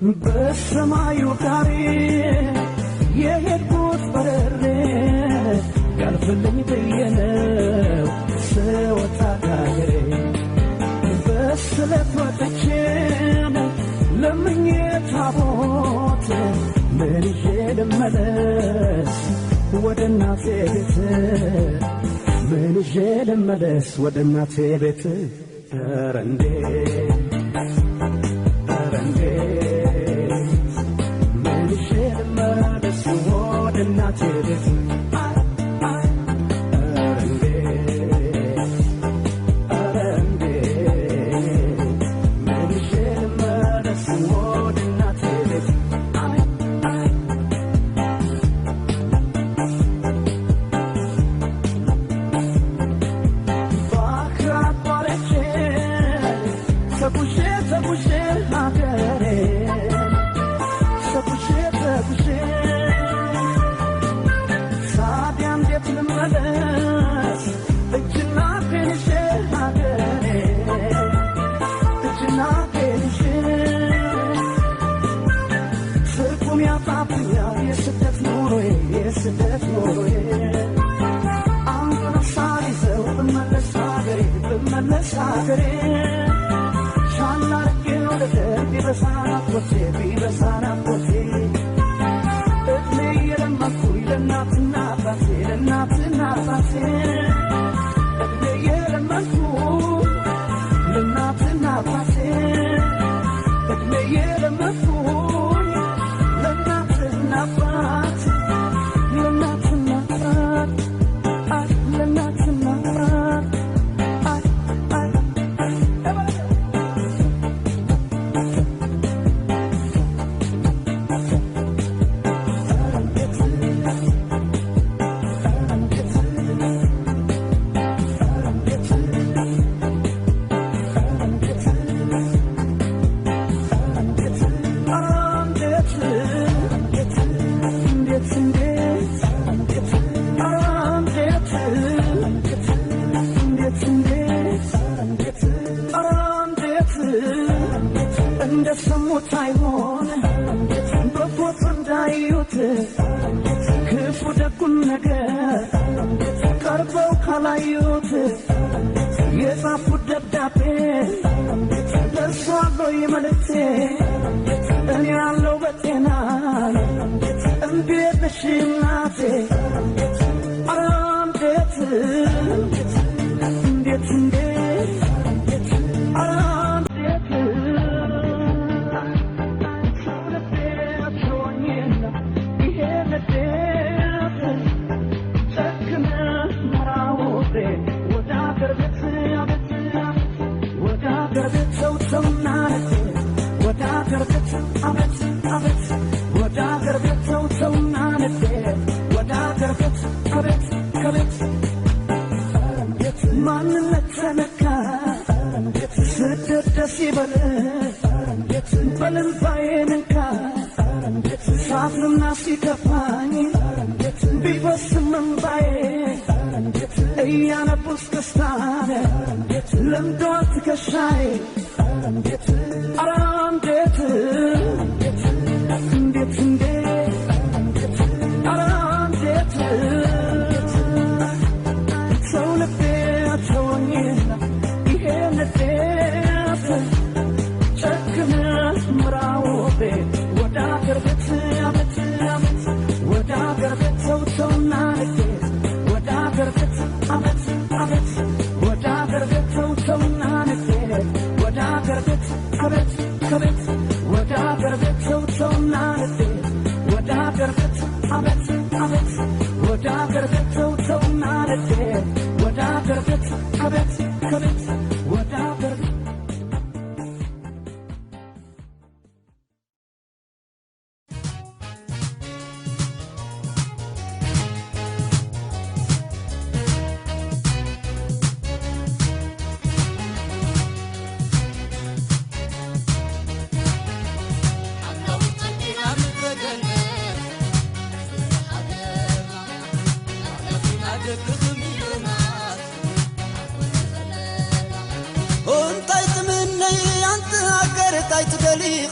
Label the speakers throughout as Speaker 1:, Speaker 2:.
Speaker 1: በሰማዩ ጋሪ የሄድኩት በረሬ ያልፈልኝ ብየነው ስወጣ ከአገሬ በስለት ወጥቼ ለምኜ ታቦት ምን ይዤ ልመለስ ወደ እናቴ ቤት ምን ይዤ ልመለስ ወደ እናቴ ቤት ኧረ እንዴት ኧረ እንዴት ምን ይዤ ልመለስ ወደ እናቴ ቤት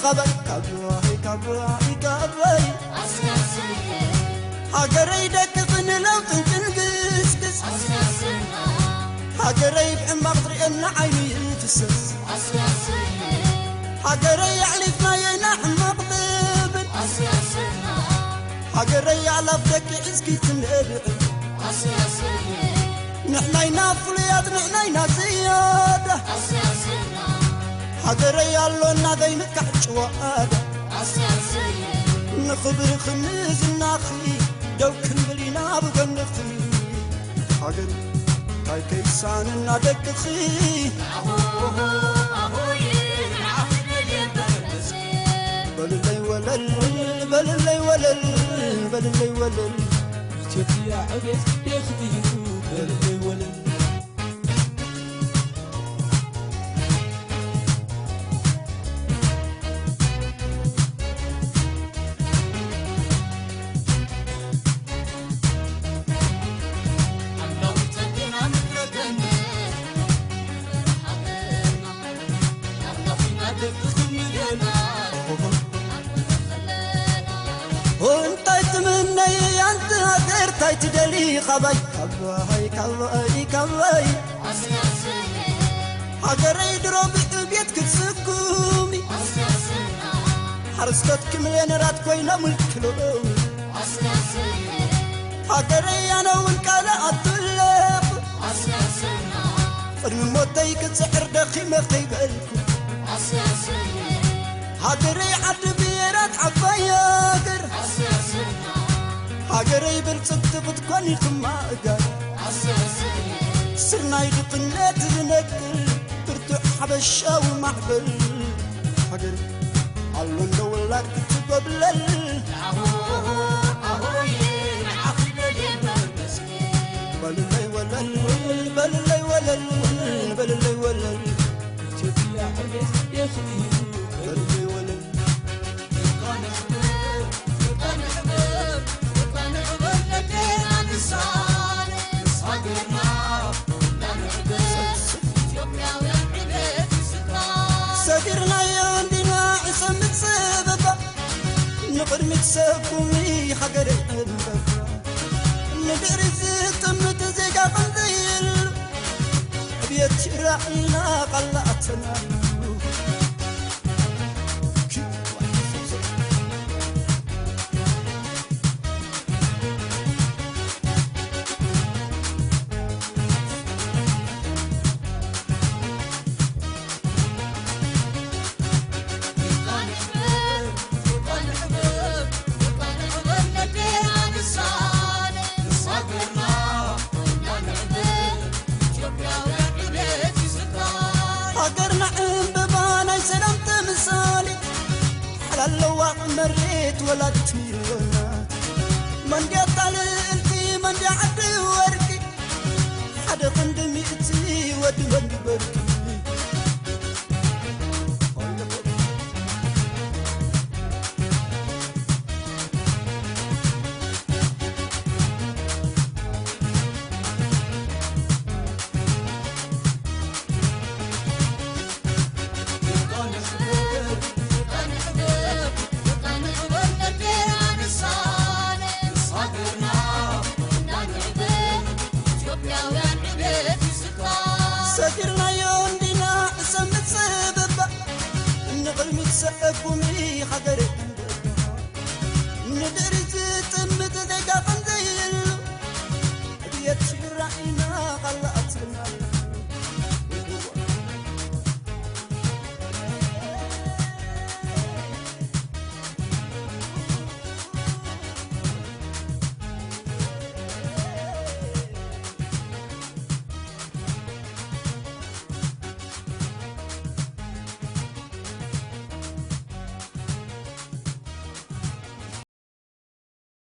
Speaker 1: خبر كباي هاجري دك من لو تنقس هاجري بمقدري ان عيني تسس هاجري يعلفنا ينح مقدب هاجري على بدك اسكي تنبع نحنا ينافليات نحنا ينازيادة هاجري يالونا ذينك عجوادة نخبر خميز الناخي دو كنبلينا بغنخي هاجري هاي كيسان النادك خي بللي ولل بللي ولل بللي ولل
Speaker 2: يا عبيد يخديو بللي ولل
Speaker 1: وانت تمني انت هدر تدلي خباي كباي هاجري دروب بيتك تسكومي حرستك مليون رات كوينا ملكلو هاجري انا والكالا اطلق فرم موتيك تسحر دخي مخيبلكم هاجري عد بيرات عباياقر هاجري بالصدق بتكوني خماقر سرنا يدقنات ذنكر ترتع حبشة ومعبل هاجري علو ندولك تقبلل بللي ولل بللي ولل بللي ولل
Speaker 2: يا عبيد يخديو
Speaker 1: بللي ولل سكرنا يوندنا عصم تسببا نقر متسكمي حقري أنبكا ندير زيتم تزيقا قنديل بيت شرعنا قلعتنا مريت ولدت ميلونات من قطع الفي من عد ورقي حدا قندميتي ود من بركي